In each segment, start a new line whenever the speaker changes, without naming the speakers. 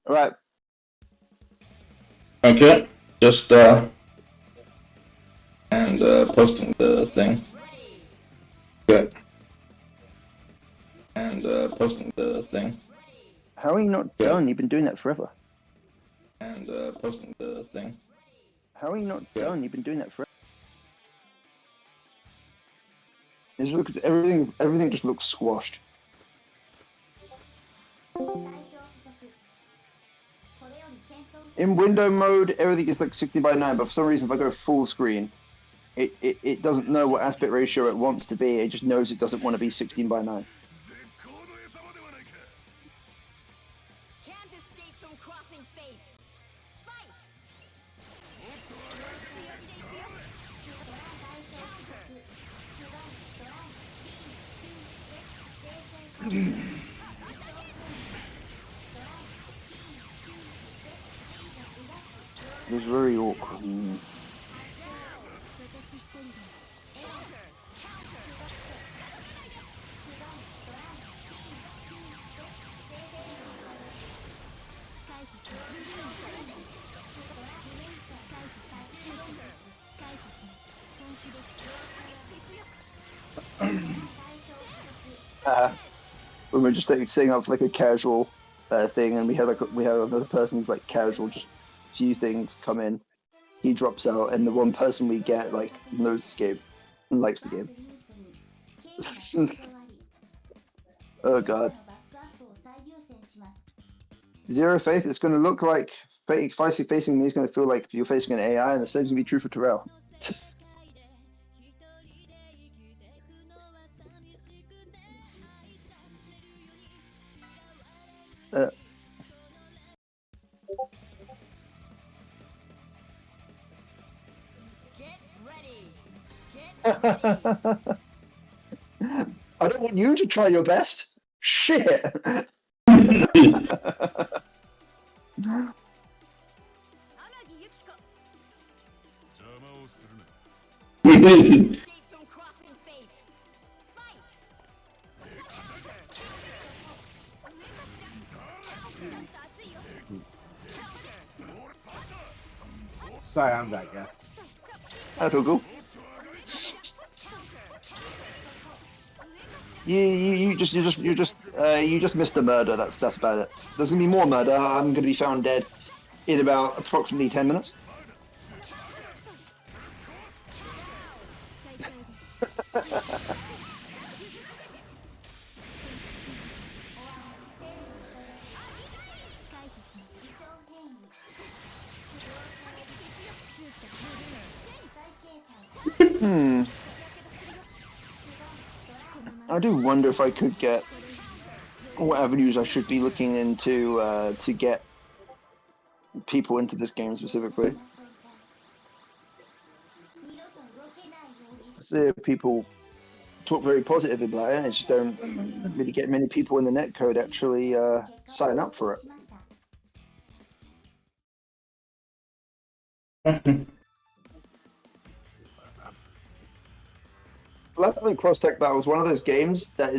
All right.
Okay, just and posting the thing. Good. And posting the thing.
How are you not done? You've been doing that forever.
And posting the thing.
How are you not
Good.
done? You've been doing that forever. It's because everything just looks squashed. In window mode, everything is like 16:9, but for some reason, if I go full screen, it doesn't know what aspect ratio it wants to be. It just knows it doesn't want to be 16:9.
Can't escape from crossing fate. Fight!
It was very awkward. When we're just like, setting up for like a casual thing, and we had another person who's like casual, just few things come in. He drops out, and the one person we get like knows this game and likes the game. Oh god. Zero faith. It's going to look like facing me is going to feel like you're facing an AI, and the same is going to be true for Terrell.
Get ready.
I don't want you to try your best. Shit.
Escape from crossing fate. Fight!
Sorry, I'm that guy.
That'll go. You just missed the murder. That's about it. There's gonna be more murder. I'm gonna be found dead in about approximately 10 minutes. I do wonder if I could get what avenues I should be looking into to get people into this game specifically. I see people talk very positive about it. I just don't really get many people in the netcode actually sign up for it. Last time Cross Tech Battle was one of those games that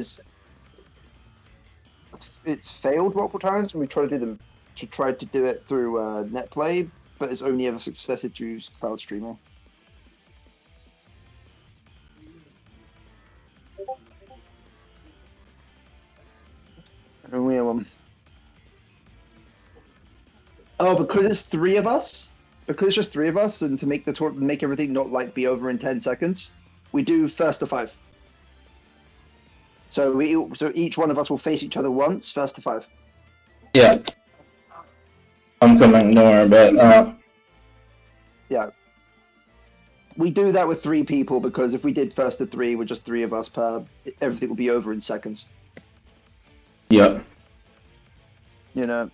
it's failed multiple times when we tried to do it through net play, but it's only ever successful through cloud streaming. And we oh, because it's three of us. Because it's just three of us, and to make make everything not like be over in 10 seconds, we do first to five. So each one of us will face each other once, first to five.
Yeah. I'm coming nowhere, but
yeah. We do that with three people because if we did first to three with just three of us per, everything would be over in seconds.
Yep.
You know.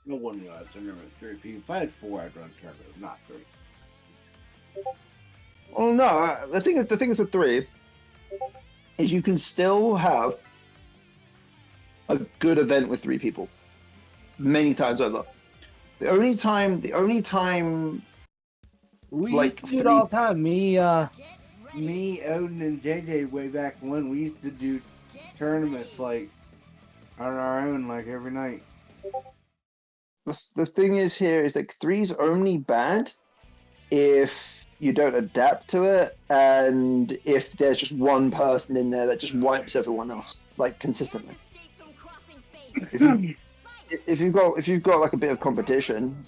No one was. I remember 3 people. If I had 4, I'd run turbo, not 3.
Well, no. The thing is with three is you can still have a good event with three people many times over. The only time
we
like
used to do it all the time. Me, Odin, and JJ way back when we used to do tournaments like on our own, like every night.
the thing is here is like 3's only bad if you don't adapt to it, and if there's just one person in there that just wipes everyone else like consistently.
Escape from crossing fate.
If you've got like a bit of competition,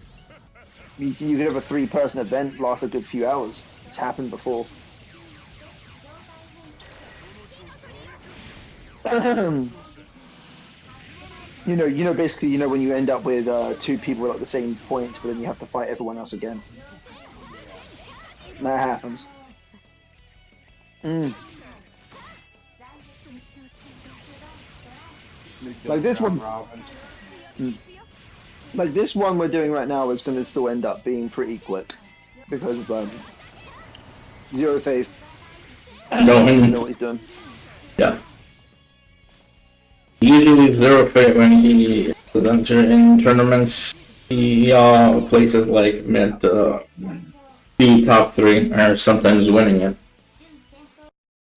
you could have a 3-person event last a good few hours. It's happened before. Basically, when you end up with 2 people with like the same points, but then you have to fight everyone else again. That happens. Like this one's, like this one we're doing right now is going to still end up being pretty quick because of Zero Faith.
No,
He doesn't know what he's doing.
yeah. Usually Zero Fate when he does enter in tournaments, he places like mid two top 3 or sometimes winning it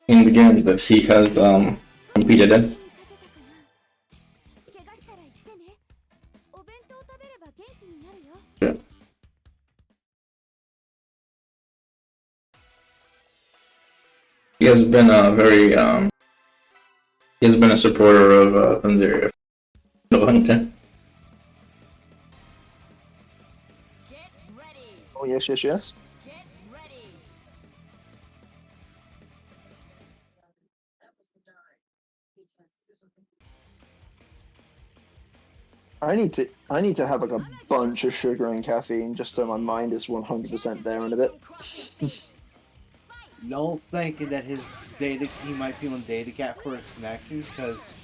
in the games that he has competed in. Yeah. He has been a very he has been a supporter of Thunder. No Hunter.
Get ready.
Oh yes.
Get ready.
I need to have like a bunch of sugar and caffeine just so my mind is 100% there in a bit.
Noel's thinking that he might be on data cap for his connection because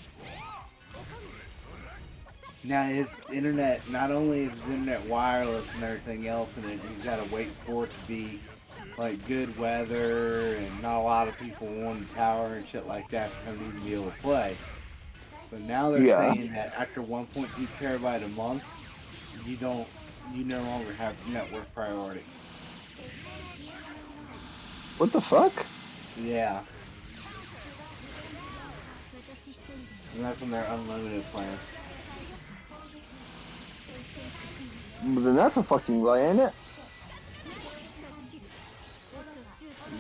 now his internet, not only is his internet wireless and everything else, and he's got to wait for it to be like good weather and not a lot of people on the tower and shit like that for him to even be able to play. But now they're saying that after 1.2 terabyte a month, you no longer have network priority.
What the fuck?
Yeah. And that's when they're unlimited plan.
Well, then that's a fucking lie, ain't it?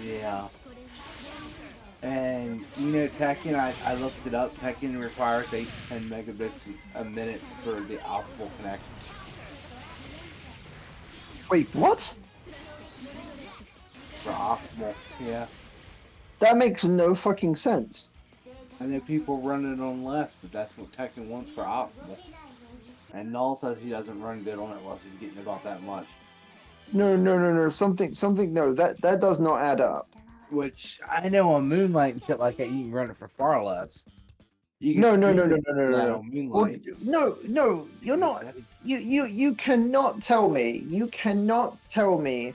Yeah. And Tekken, I looked it up. Tekken requires 8 to 10 megabits a minute for the optimal connection.
Wait, what?
For optimal, yeah.
That makes no fucking sense.
I know people run it on less, but that's what Tekken wants for optimal. And Null says he doesn't run good on it unless he's getting about that much.
No. Something. No, that does not add up.
Which I know on Moonlight and shit like that, you can run it for far less.
No.
On Moonlight.
Well, no, you're not. You cannot tell me. You cannot tell me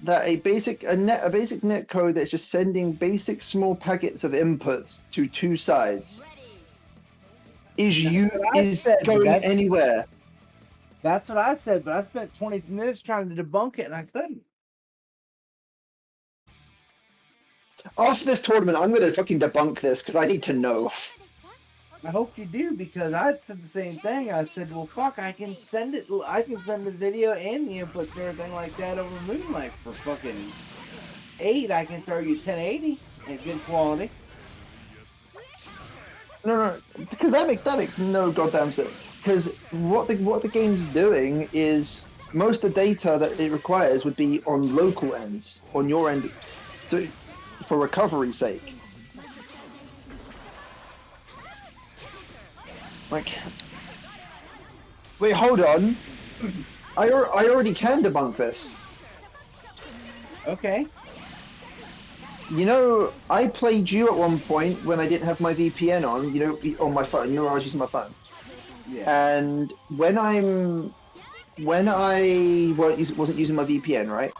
that a basic net code that's just sending basic small packets of inputs to 2 sides is going anywhere.
That's what I said, but I spent 20 minutes trying to debunk it and I couldn't.
After this tournament, I'm gonna fucking debunk this because I need to know.
I hope you do, because I said the same thing. I said, well, fuck, I can send it. I can send the video and the inputs and everything like that over Moonlight for fucking 8. I can throw you 1080 at good quality.
No, because that makes no goddamn sense. Because what the game's doing is most of the data that it requires would be on local ends, on your end, so for recovery's sake. Like, wait, hold on. I already can debunk this.
Okay.
I played you at one point when I didn't have my VPN on, on my phone. I was using my phone.
Yeah.
And when I wasn't using my VPN, right?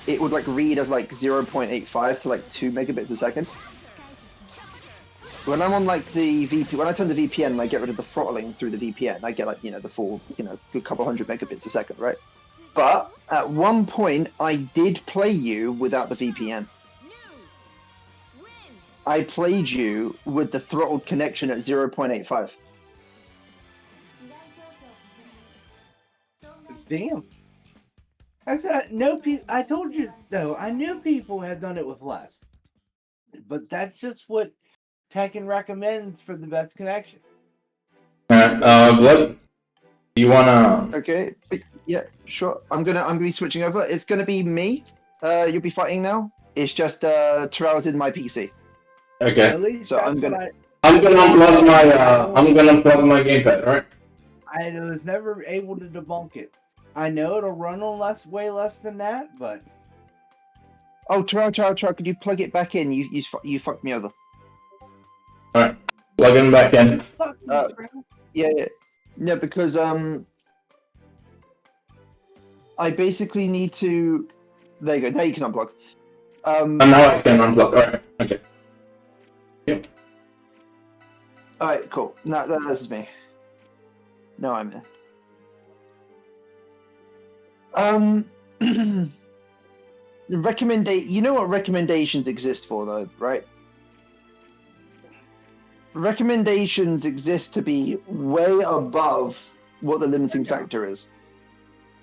It would like read as like 0.85 to like 2 megabits a second. When I'm on like when I turn the VPN and I get rid of the throttling through the VPN, I get like, the full, good couple hundred megabits a second, right? But at one point, I did play you without the VPN. I played you with the throttled connection at 0.85.
Damn. I said no people. I told you though. I knew people had done it with less, but that's just what Tekken recommends for the best connection.
Alright, Blood, you wanna...
Okay. Yeah, sure. I'm gonna be switching over. It's gonna be me. You'll be fighting now. It's just Terrell's in my PC.
Okay.
At least
So
that's
I'm gonna-
what
I'm gonna unplug my gamepad, alright?
I was never able to debunk it. I know it'll run on way less than that, but
Oh, Terrell, could you plug it back in? You fucked me over.
Alright, plugging back in.
just fuck me,
Uh,
bro.
Yeah, because I basically need to. There you go. Now you can unplug.
And now I can unplug, alright, okay. Yep.
All right, cool. Now this is me. No, I'm in. You know what recommendations exist for, though, right? Recommendations exist to be way above what the limiting factor is.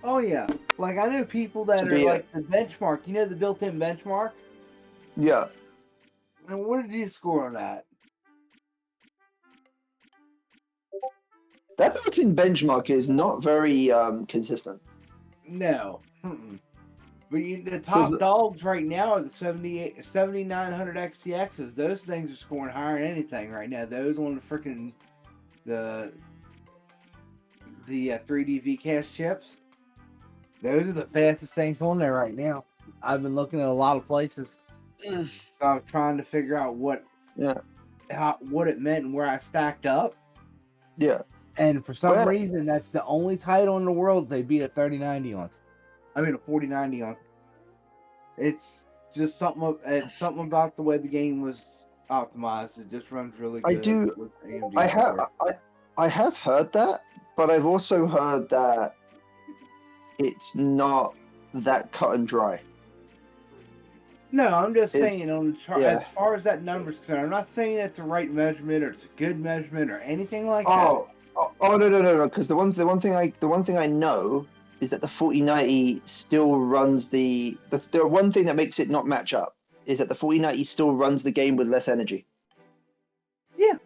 Oh yeah, like I know people that
To
are
be
like the benchmark. You know the built-in benchmark.
Yeah.
And what did you score on that?
That built-in benchmark is not very consistent.
No. But the top dogs right now are the 7900 XTXs. Those things are scoring higher than anything right now. Those on the freaking the 3D VCast chips. Those are the fastest things on there right now. I've been looking at a lot of places. So I was trying to figure out what it meant and where I stacked up.
Yeah.
And for some reason, that's the only title in the world they beat a 3090 on. I mean a 4090 on. It's just something. It's something about the way the game was optimized. It just runs really good. With AMD
I have heard that, but I've also heard that it's not that cut and dry.
No, I'm just saying on the as far as that number's concerned, I'm not saying it's the right measurement or it's a good measurement or anything like that.
Oh no! Because the one thing I know is that the 4090 still runs the one thing that makes it not match up is that the 4090 still runs the game with less energy.
Yeah.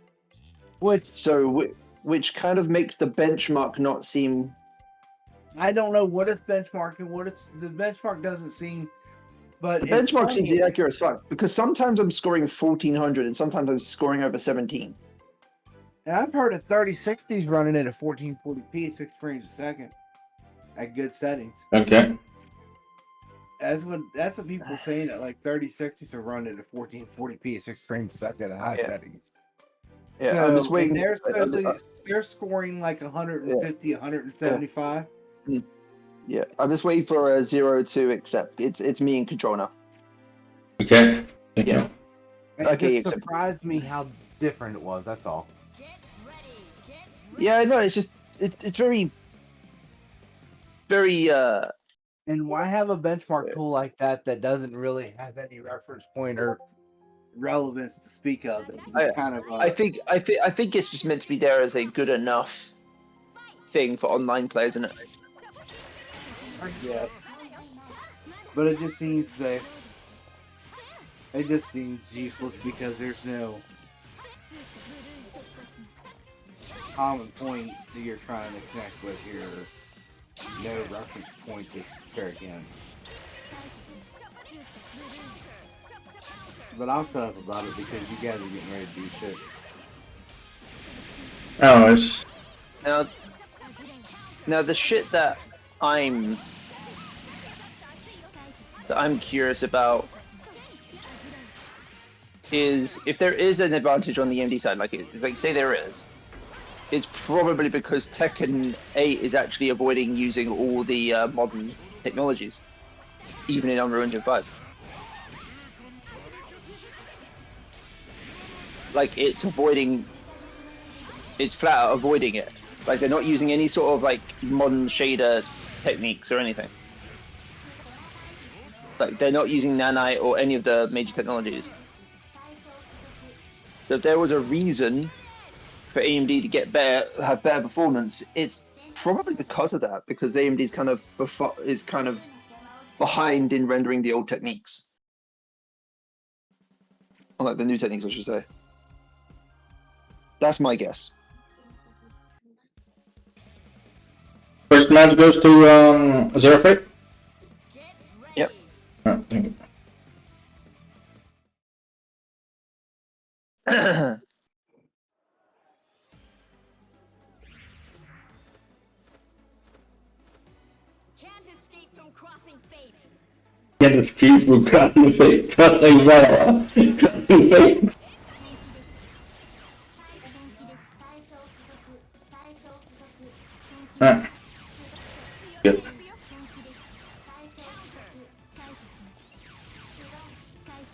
Which kind of makes the benchmark not seem.
I don't know what it's benchmarking. The benchmark doesn't seem. But
the benchmark seems inaccurate as fuck because sometimes I'm scoring 1400 and sometimes I'm scoring over 17.
And I've heard of 3060s running at a 1440p at 60 frames a second at good settings.
Okay.
That's what people are saying that like 3060s are running at a 1440p at 60 frames a second at high settings.
Yeah,
so,
I'm just waiting.
They're scoring like 150, 175.
Yeah, I'm just waiting for a 0 to accept. It's me in control now.
Okay.
Yeah.
Okay. It surprised me how different it was. That's all.
Yeah, no, it's just it's very.
And why have a benchmark tool like that doesn't really have any reference point or relevance to speak of? It's kind of.
I think it's just meant to be there as a good enough thing for online players, isn't it?
Yes. But it just seems useless because there's no common point that you're trying to connect with here. No reference point to compare against. But I'm tough about it because you guys are getting ready to do shit.
Oh, it's...
Now the shit that I'm curious about is if there is an advantage on the AMD side, like say there is, it's probably because Tekken 8 is actually avoiding using all the modern technologies, even in Unreal Engine 5. Like it's flat out avoiding it. Like they're not using any sort of like modern shader techniques or anything. Like they're not using nanite or any of the major technologies. So if there was a reason for AMD to get better, have better performance, it's probably because of that. Because AMD's kind of behind in rendering the old techniques, or like the new techniques, I should say. That's my guess.
First match goes to Zero Fate.
Get ready.
Yep.
Oh, thank you.
Can't escape from crossing fate.
Get the skis from crossing fate, crossing wall, crossing fate. Good.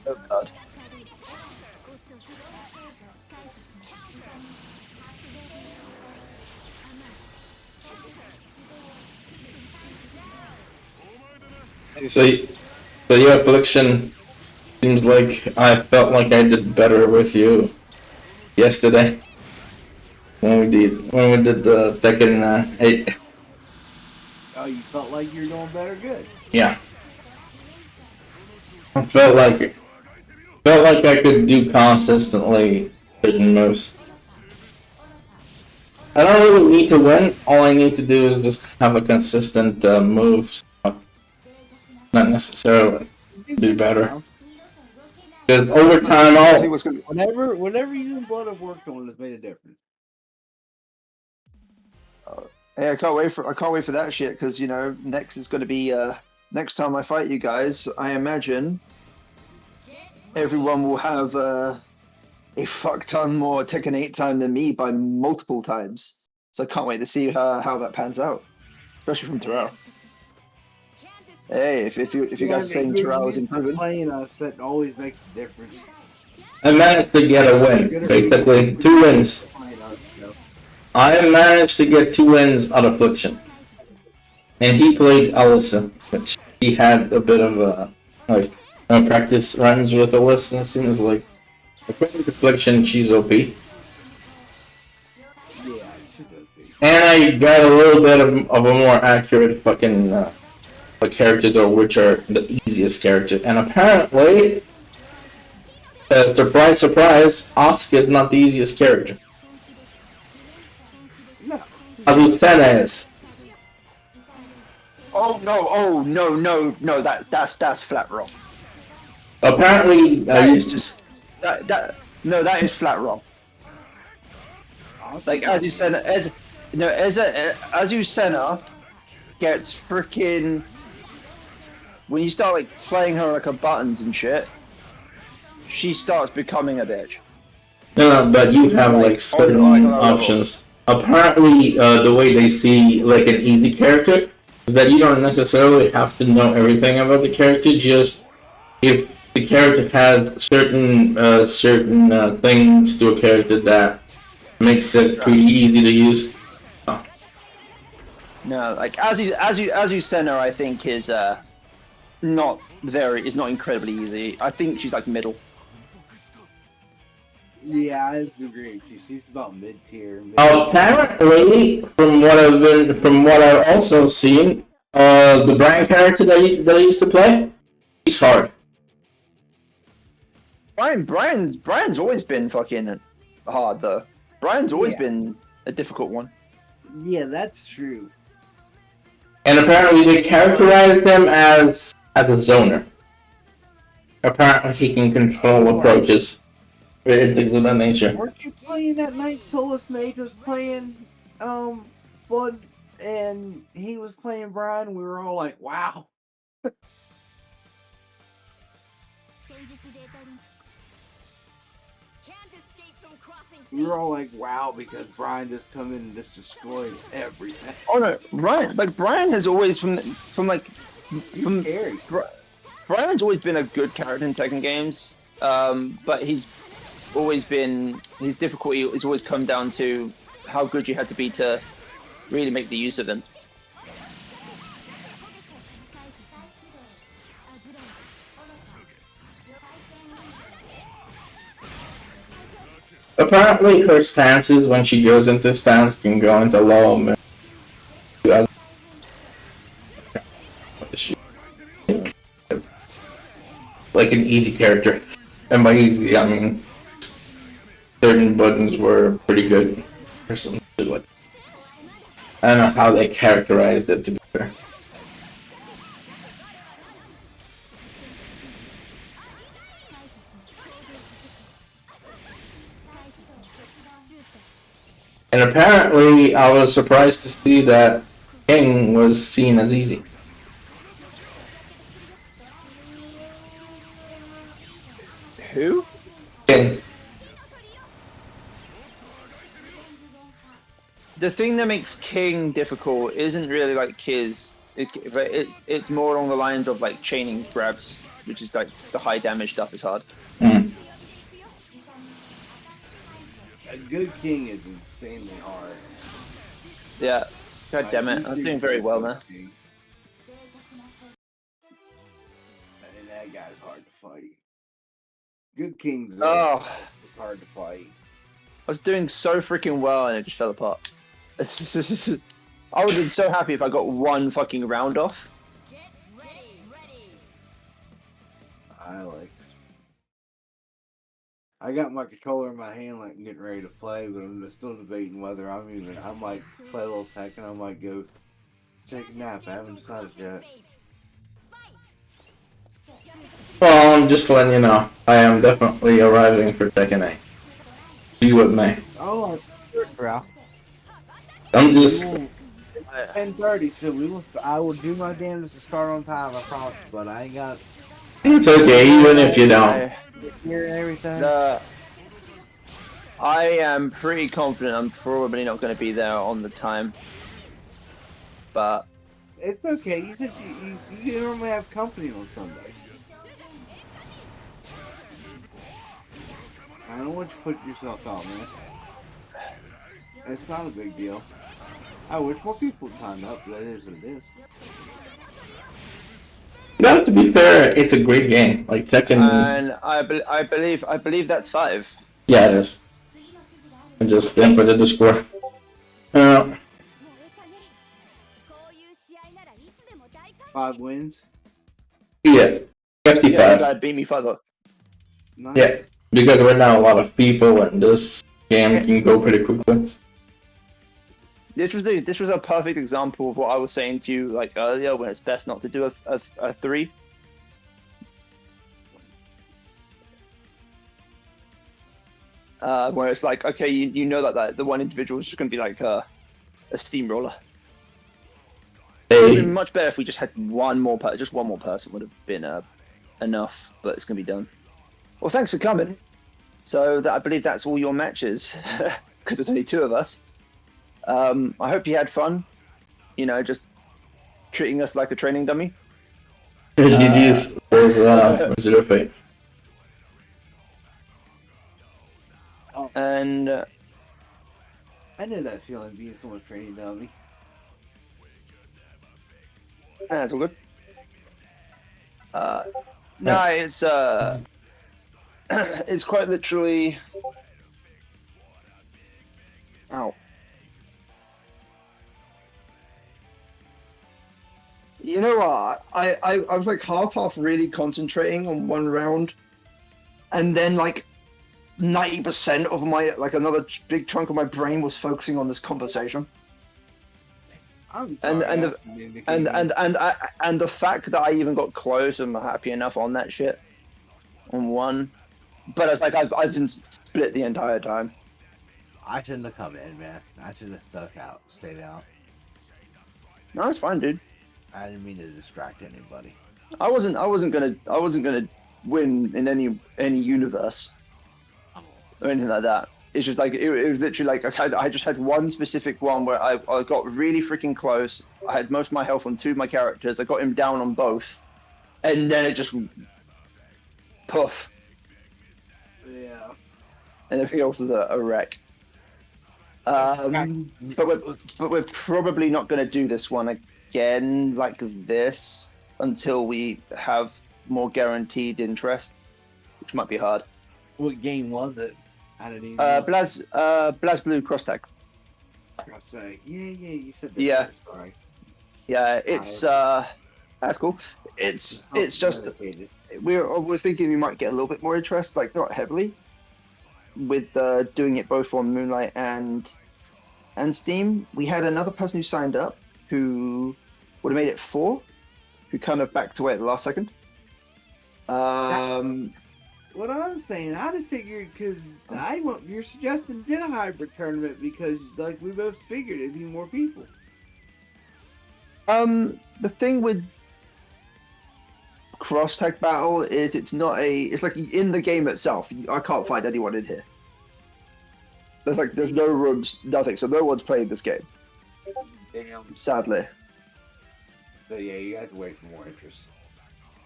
Oh god.
So your affliction seems like I felt like I did better with you yesterday when we did the Tekken 8.
Oh, you felt like you're doing better? Good.
Yeah. I felt like I could do consistently certain moves. I don't really need to win. All I need to do is just have a consistent move. Not necessarily do better. Because over time,
I think what's gonna
Whatever you and Blood have worked on has made a difference.
Hey, I can't wait for that shit, because you know next is going to be next time I fight you guys. I imagine everyone will have a fuck ton more Tekken 8 time than me by multiple times. So I can't wait to see how that pans out, especially from Terrell. Hey, if you guys are saying Terrell is improving,
Playing us, that always makes a difference.
I managed to get a win. Basically, 2 wins.
Playing us, you know.
I managed to get 2 wins out of Affliction. And he played Alyssa, which he had a bit of a practice runs with Alyssa. It seems like according to Affliction, she's OP.
Yeah, she does be.
And I got a little bit of a more accurate fucking characters, or which are the easiest character. And apparently, surprise, surprise, Asuka is not the easiest character.
No.
Azucena is.
oh no, that's flat wrong.
Apparently,
That is just that is flat wrong. Like as you said, Azucena gets freaking when you start like playing her like a buttons and shit, she starts becoming a bitch.
No, but you have like certain options. Apparently, the way they see like an easy character is that you don't necessarily have to know everything about the character. Just if the character has certain things to a character that makes it pretty easy to use.
No, like Azucena, I think is not incredibly easy. I think she's like middle.
Yeah, I agree with you. She's about mid-tier.
Apparently, from what I've also seen, the Brian character that I used to play, he's hard.
Brian's always been fucking hard though. Brian's always been a difficult one.
Yeah, that's true.
And apparently they characterize him as a zoner. Apparently he can control approaches. Things of that nature.
Weren't you playing that night Solus Mage was playing Blood and he was playing Brian? We were all like, wow. We were all like, wow, because Brian just come in and just destroyed everything.
Oh no, Brian has always
He's scary.
Brian's always been a good character in Tekken games, but his difficulty has always come down to how good you had to be to really make the use of him.
Apparently, her stances when she goes into stance can go into low mid. Like an easy character, and by easy I mean certain buttons were pretty good or something like. I don't know how they characterized it to be fair. And apparently, I was surprised to see that King was seen as easy.
Who?
King.
The thing that makes King difficult isn't really like his. It's more along the lines of like chaining grabs, which is like the high damage stuff is hard.
Mm.
A good king is insanely hard.
Yeah. God damn it! I was doing very well there.
And that guy's hard to fight. Good kings are
Oh,
hard to fight.
I was doing so freaking well and it just fell apart. I would have been so happy if I got one fucking round off.
Get ready.
I got my controller in my hand, like getting ready to play, but I'm still debating whether I might play a little Tekken. I might go take a nap. I haven't decided yet.
Well, I'm just letting you know, I am definitely arriving for Tekken 8. Be with me.
Oh, bro.
I'm just.
10:30, so we will. I will do my damnedest to start on time. I promise. But I ain't got.
It's okay, even if you don't.
Hear everything.
I am pretty confident I'm probably not going to be there on the time. But
It's okay. You said you normally have company on Sunday. I don't want you to put yourself out, man. It's not a big deal. I wish more people signed up, but that is what it is.
No, to be fair, it's a great game. Like Tekken.
and I believe that's 5.
Yeah, it is. I just didn't put it to score.
5 wins.
Yeah,
Yeah,
55.
that beat me 5.
Nice.
Yeah, because we're now a lot of people, and this game can go pretty quickly.
This was a perfect example of what I was saying to you like earlier, when it's best not to do a 3. Where it's like, okay, you know that the one individual is just going to be like a steamroller. It would have been much better if we just had one more person would have been enough, but it's going to be done. Well, thanks for coming. So I believe that's all your matches, because there's only 2 of us. I hope you had fun. You know, just treating us like a training dummy.
GG's. Was it okay?
And
I know that feeling, being someone's training dummy.
that's all good. No, it's it's quite literally. Ow. You know what? I was like half really concentrating on one round, and then like 90% of my another big chunk of my brain was focusing on this conversation.
I'm sorry.
And the fact that I even got close, I'm happy enough on that shit. On one, but it's like I've been split the entire time.
I shouldn't have come in, man. I should have stuck out, stayed out.
No, it's fine, dude.
I didn't mean to distract anybody.
I wasn't gonna win in any universe or anything like that. It's just like it was literally like I just had one specific one where I got really freaking close. I had most of my health on 2 of my characters. I got him down on both, and then it just poof.
Yeah.
And everything else was a wreck. But we're probably not going to do this one again like this until we have more guaranteed interest, which might be hard.
What game was it? I didn't even know.
Blazblue cross tag.
I say, yeah, you said that
Yeah.
first. Sorry.
Yeah, it's that's cool. It's just
Dedicated.
we're thinking we might get a little bit more interest, like not heavily, with doing it both on Moonlight and Steam. We had another person who signed up who would have made it 4, who kind of backed away at the last second.
What I'm saying, I'd have figured because you're suggesting did a hybrid tournament because like we both figured it'd be more people.
The thing with cross tag battle is it's like in the game itself. I can't find anyone in here. There's no rooms, nothing. So no one's played this game.
Damn.
Sadly.
So yeah, you have to wait for more interest.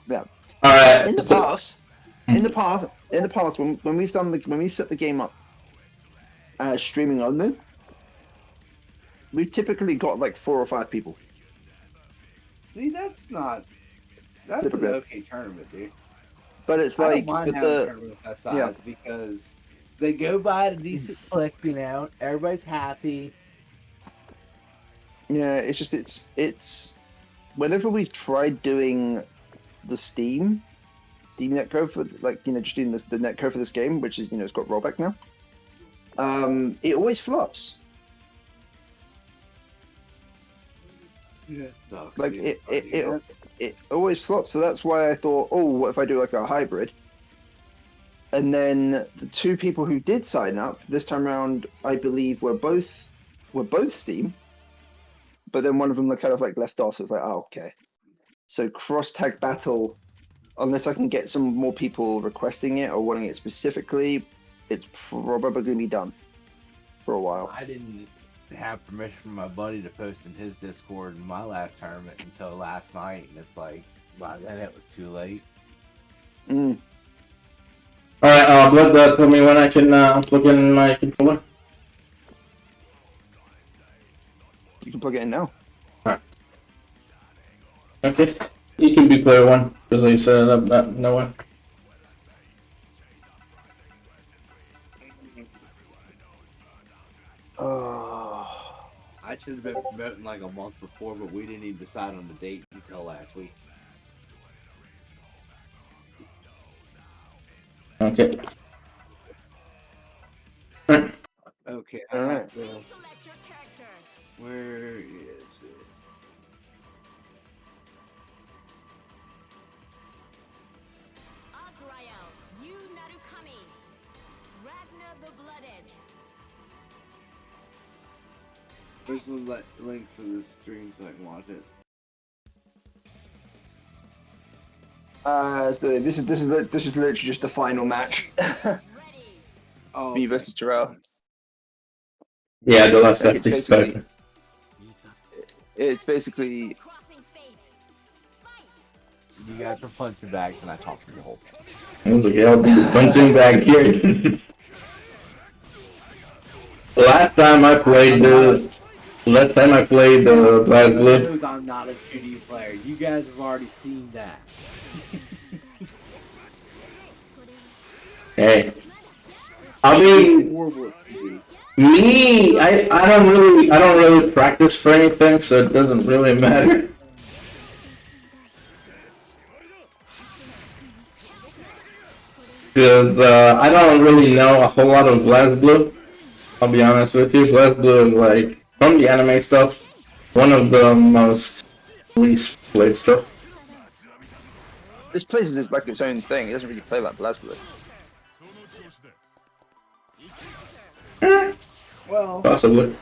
Yeah.
All right.
In the past, when we've done when we set the game up streaming only, we've typically got like 4 or 5 people.
See, that's an okay tournament, dude.
But it's
I
like
don't mind
with
having a
the
tournament that size because they go by at a decent clip, you know. Everybody's happy.
yeah, it's just it's whenever we've tried doing the Steam netcode for just doing the netcode for this game, which is it's got rollback now. It always flops.
Yeah,
Like it always flops. So that's why I thought, oh, what if I do like a hybrid? And then the 2 people who did sign up this time around, I believe, were both Steam, but then one of them kind of like left off. So it's like, oh, okay. So cross tag battle, unless I can get some more people requesting it or wanting it specifically, it's probably going to be done for a while.
I didn't have permission from my buddy to post in his Discord in my last tournament until last night, and it's like, by then it was too late.
Mm.
All right. Blood. Tell me when I can plug in my controller.
You can plug it in now.
Okay. You can be player 1 because I set it up that way.
I should have been promoting like a month before, but we didn't even decide on the date until last week.
Okay.
Okay,
All right.
Select your character.
Where is it?
Agriel, you Narukami. Ragnar the Blood Edge.
There's a link for the stream so I can watch it.
So this is literally just the final match.
Ready.
Oh,
Me versus Terrell.
Yeah, the last
Like,
FT.
It's basically
Crossing fate. Fight.
you guys are punching bags and I talked to the whole time.
I was like, yeah, I'll be punching back here. Last time I played Blazblue.
Knows I'm not a 2D player. You guys have already seen that.
Hey, I mean,
Horrible at 2D.
me, I don't really practice for anything, so it doesn't really matter. Because I don't really know a whole lot of Blazblue. I'll be honest with you, Blazblue is like, from the anime stuff, one of the most least played stuff.
this place is like its own thing. It doesn't really play like Blazblue.
Well,
Possibly.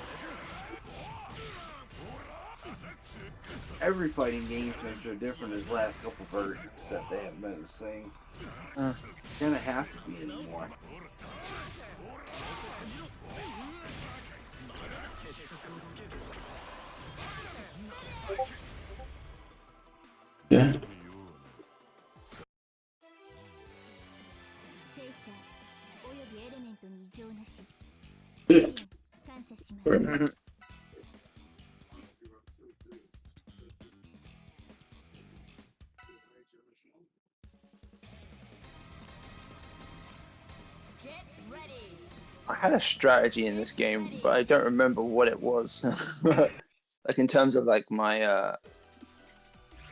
every fighting game's been so different as last couple versions that they haven't been the same. Gonna have to be anymore.
Yeah.
Get ready.
I had a strategy in this game, but I don't remember what it was. Like in terms of like my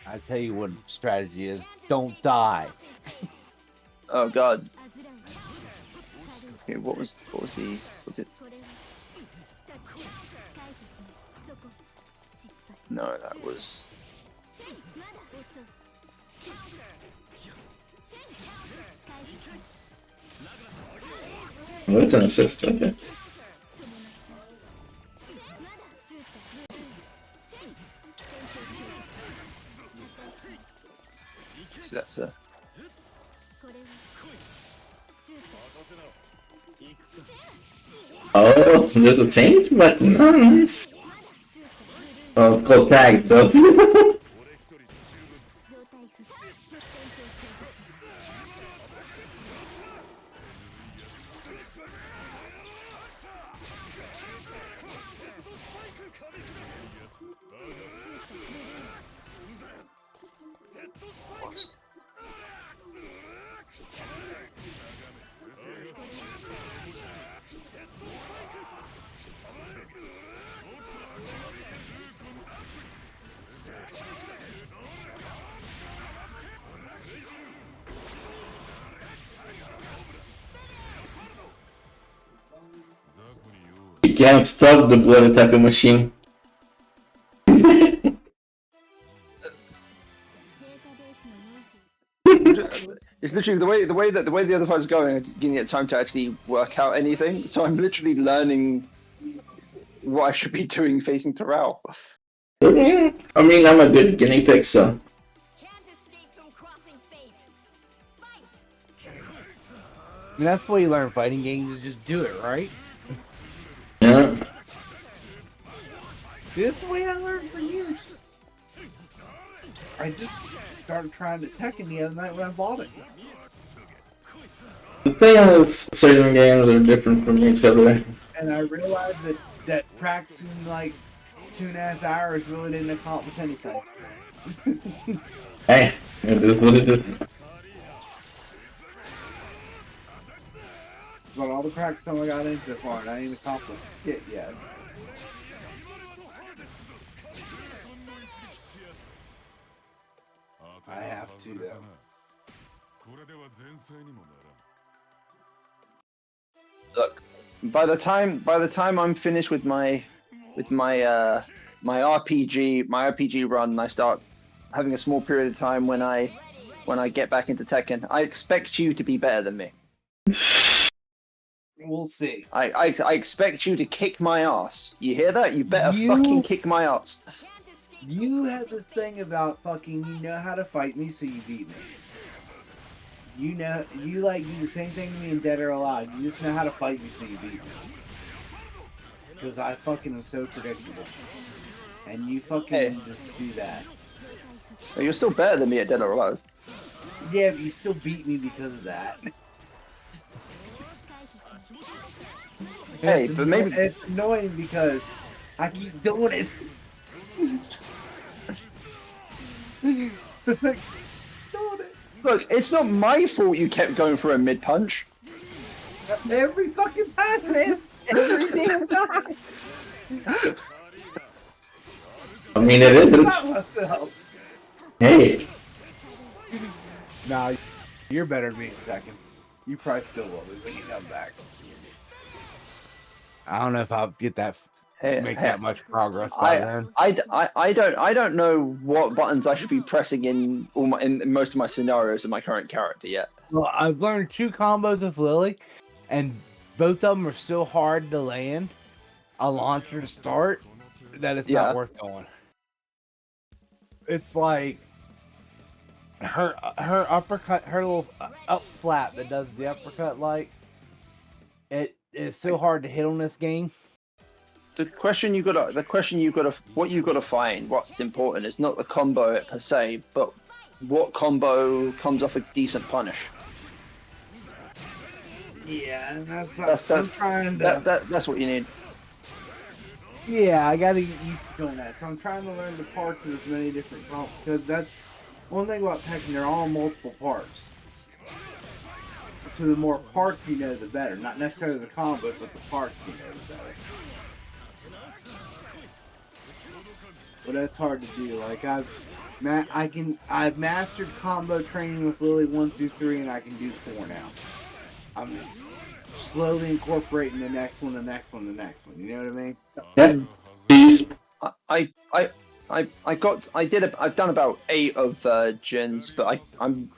I tell you what strategy is. Don't die.
oh god. Okay, what was it? No, that was
Oh, it's an assist, okay.
so that's a
Oh, there's a change, but nice. Oh, it's called tags, though. You can't stop the blood attacker machine.
it's literally the way the other fight's going, I didn't get time to actually work out anything. So I'm literally learning what I should be doing facing Terrell.
I mean, I'm a good guinea pig, so.
Can't escape from crossing fate. Fight!
I mean, that's the way you learn fighting games, is just do it, right?
Yeah.
This is the way I learned for years. I just started trying the Tekken the other night when I bought it.
The thing is, certain games are different from each other.
And I realized that practicing like 2.5 hours really didn't accomplish anything.
Hey, it is what it is.
But all the practice time I got in so far, and I ain't accomplished shit yet. I have to though.
Look, by the time I'm finished with my RPG run, and I start having a small period of time when I get back into Tekken, I expect you to be better than me.
We'll see.
I expect you to kick my ass. You hear that? You better fucking kick my ass.
You had this thing about fucking you know how to fight me, so you beat me. You know, you like do the same thing to me in Dead or Alive. You just know how to fight me, so you beat me. Because I fucking am so predictable. And you fucking just do that.
Well, you're still better than me at Dead or Alive.
Yeah, but you still beat me because of that.
Hey,
It's
but maybe
it's annoying because I keep doing it. Doing it.
look, it's not my fault you kept going for a mid punch.
Every fucking time, man. Every damn time.
I mean, it isn't.
Myself.
Hey,
Nah, you're better than me in a second. You probably still will be when you come back. I don't know if I'll get that make that much progress by then.
I don't know what buttons I should be pressing in in most of my scenarios of my current character yet.
Well, I've learned 2 combos of Lily, and both of them are so hard to land a launcher to start that it's not worth going. It's like her uppercut, her little up slap that does the uppercut. Like it is so hard to hit on this game.
What you gotta find, what's important is not the combo per se, but what combo comes off a decent punish.
Yeah, and that's
I'm trying to. That's what you need.
Yeah, I gotta get used to doing that. So I'm trying to learn the parts of as many different combos, because that's one thing about Tekken. They're all multiple parts. So the more parts you know, the better. Not necessarily the combos, but the parts you know, the better. But that's hard to do. Like I've mastered combo training with Lily 1 through 3, and I can do 4 now. I'm slowly incorporating the next one, the next one, the next one. You know what I mean?
Yeah. These.
I've done about 8 of gens, but I'm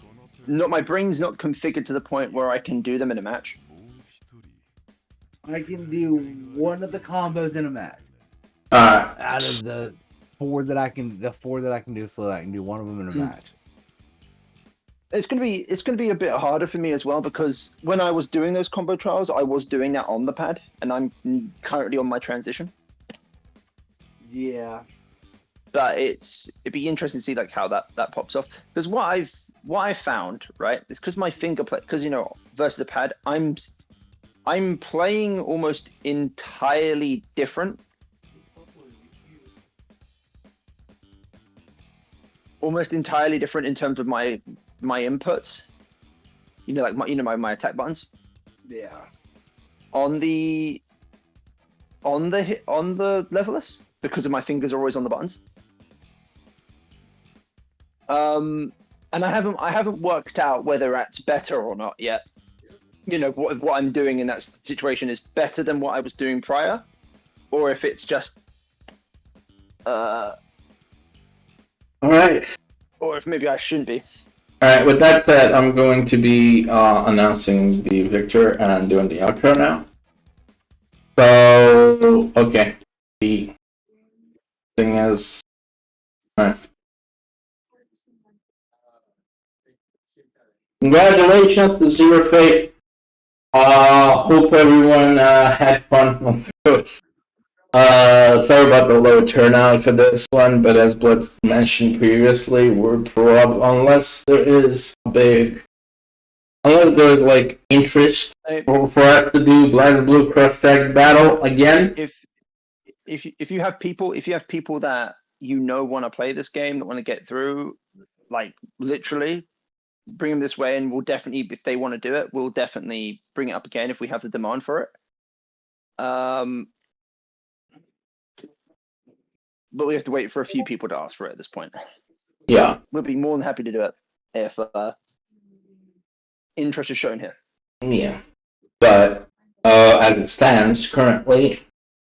not. My brain's not configured to the point where I can do them in a match.
I can do one of the combos in a match. Out of the 4 that I can do, so I can do one of them in a match.
It's gonna be a bit harder for me as well, because when I was doing those combo trials, I was doing that on the pad, and I'm currently on my transition.
Yeah.
But it'd be interesting to see like how that pops off, because what I've found, right, is because my finger play, because versus the pad, I'm playing almost entirely different. Almost entirely different in terms of my inputs. Like my attack buttons.
Yeah.
On the levelers, because of my fingers are always on the buttons. And I haven't worked out whether that's better or not yet. What I'm doing in that situation is better than what I was doing prior, or if it's just
All right.
or if maybe I shouldn't be.
All right. With that said, I'm going to be announcing the victor and doing the outro now. So, okay. The thing is, all right. Congratulations to Zero Fate. Hope everyone had fun on this. Sorry about the low turnout for this one, but as Blood mentioned previously, unless there's like interest for us to do Blazblue cross tag battle again.
If you have people that want to play this game, that want to get through, like literally, bring them this way, and we'll definitely, if they want to do it, we'll definitely bring it up again if we have the demand for it. But we have to wait for a few people to ask for it at this point.
Yeah,
we'll be more than happy to do it if interest is shown here.
Yeah, but as it stands currently,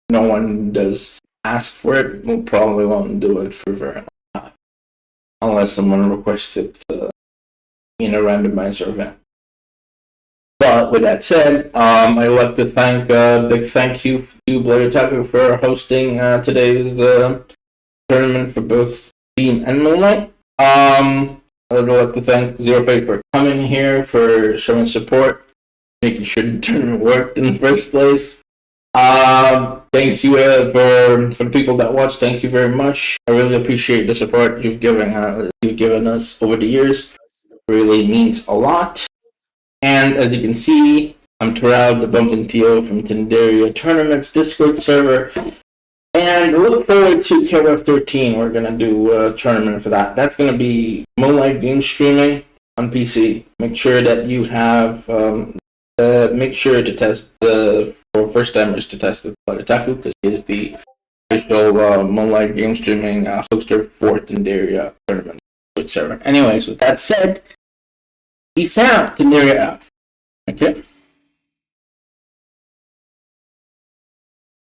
no one does ask for it. We'll probably won't do it for very long time, unless someone requests it in a randomizer event. But with that said, I'd like to thank big thank you to Bloody Taco for hosting today's tournament for both Steam and Moonlight. I'd like to thank Zero Fate for coming here, for showing support, making sure the tournament worked in the first place. Thank you for the people that watched. Thank you very much. I really appreciate the support you've given us over the years. It really means a lot. And as you can see, I'm Terrell, the Bumping TO from Tendaria Tournaments Discord server. And look forward to KRF 13. We're going to do a tournament for that. That's going to be Moonlight game streaming on PC. Make sure that you have, make sure to test for first timers to test with Bloodataku, because he is the official Moonlight game streaming hoster for Tendaria Tournament server. Anyways, with that said, peace out, Tendaria out. Okay?